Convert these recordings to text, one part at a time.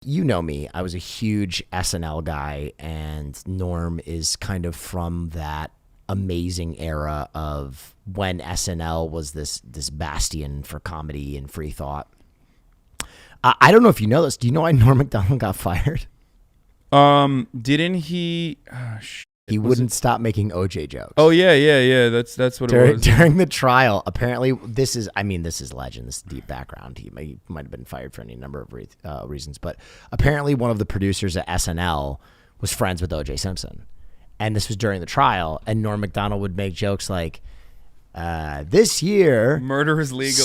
You know me, I was a huge SNL guy, and Norm is kind of from that amazing era of when SNL was this bastion for comedy and free thought. I don't know if you know this. Do you know why Norm Macdonald got fired? Didn't he? He wouldn't stop making OJ jokes. Oh yeah. That's what it was. During the trial, apparently this is legend. This is deep background. He might have been fired for any number of reasons, but apparently one of the producers at SNL was friends with OJ Simpson, and this was during the trial. And Norm Macdonald would make jokes like, "This year, murder is legal.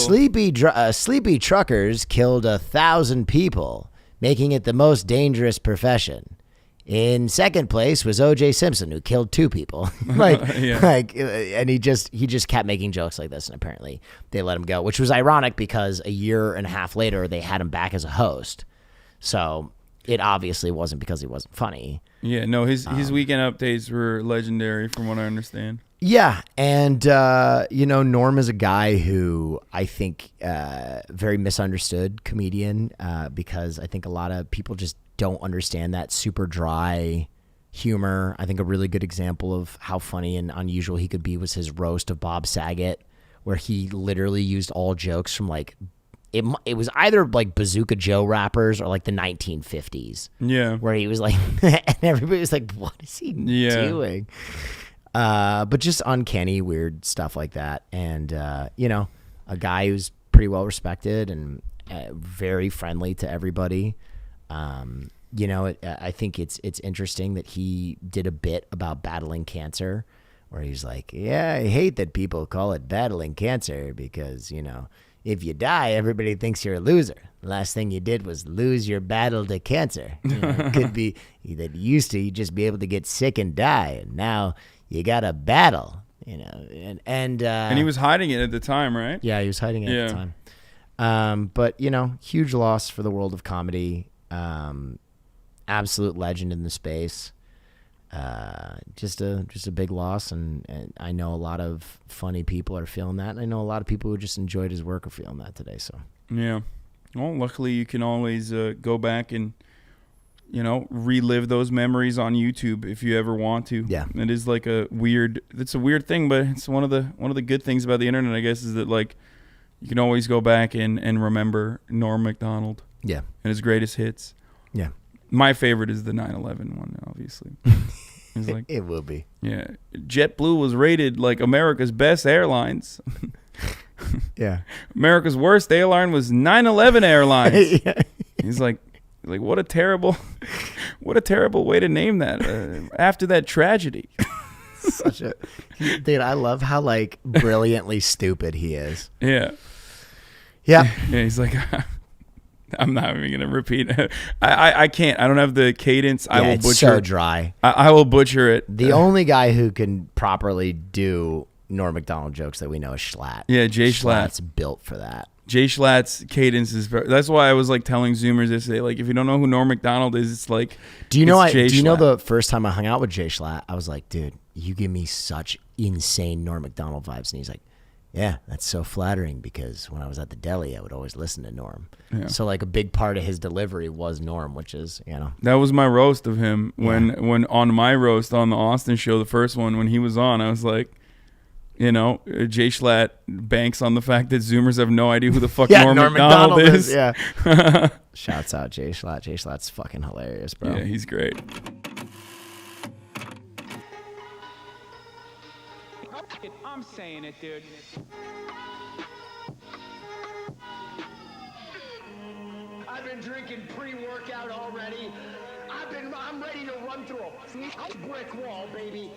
Sleepy truckers killed 1,000 people, making it the most dangerous profession. In second place was O.J. Simpson, who killed 2 people." And he just kept making jokes like this, and apparently they let him go, which was ironic because a year and a half later they had him back as a host. So it obviously wasn't because he wasn't funny. Yeah, no, his weekend updates were legendary, from what I understand. Yeah, and Norm is a guy who I think very misunderstood comedian because I think a lot of people just don't understand that super dry humor. I think a really good example of how funny and unusual he could be was his roast of Bob Saget, where he literally used all jokes from like it was either like Bazooka Joe rappers or like the 1950s. Yeah, where he was like, and everybody was like, "What is he doing?" But just uncanny, weird stuff like that, and a guy who's pretty well respected and very friendly to everybody. I think it's interesting that he did a bit about battling cancer, where he's like, "Yeah, I hate that people call it battling cancer because, if you die, everybody thinks you're a loser. The last thing you did was lose your battle to cancer. It could be that you just be able to get sick and die, and now you got to battle, and he was hiding it at the time, right? Yeah, he was hiding it at the time. But huge loss for the world of comedy. Absolute legend in the space. Just a big loss, and I know a lot of funny people are feeling that, and I know a lot of people who just enjoyed his work are feeling that today. So yeah, well, luckily you can always go back and relive those memories on YouTube if you ever want to. Yeah, it is like it's a weird thing, but it's one of the good things about the internet, I guess, is that like you can always go back and remember Norm Macdonald. Yeah, and his greatest hits. Yeah, my favorite is the 9/11 one, obviously. It's like, it will be. Yeah, JetBlue was rated like America's best airlines. Yeah, America's worst airline was 9/11 Airlines. Yeah. He's like what a terrible way to name that after that tragedy. Dude, I love how like brilliantly stupid he is. Yeah. Yeah. Yeah, he's like, I'm not even gonna repeat it. I can't. I don't have the cadence. Yeah, I will it's butcher. so dry. I will butcher it. The only guy who can properly do Norm Macdonald jokes that we know is Schlatt. Yeah, Jay Schlatt. Schlatt's built for that. Jay Schlatt's cadence is. That's why I was like telling Zoomers yesterday, like, if you don't know who Norm Macdonald is, it's like. Do you know the first time I hung out with Jay Schlatt, I was like, dude, you give me such insane Norm Macdonald vibes, and he's like, yeah, that's so flattering because when I was at the deli, I would always listen to Norm. Yeah. So like a big part of his delivery was Norm, which is, That was my roast of him when on my roast on the Austin show, the first one, when he was on, I was like, Jay Schlatt banks on the fact that Zoomers have no idea who the fuck Norm Macdonald is. Yeah. Shouts out Jay Schlatt. Jay Schlatt's fucking hilarious, bro. Yeah, he's great. I'm saying it, dude. I've been drinking pre-workout already. I'm ready to run through a brick wall, baby.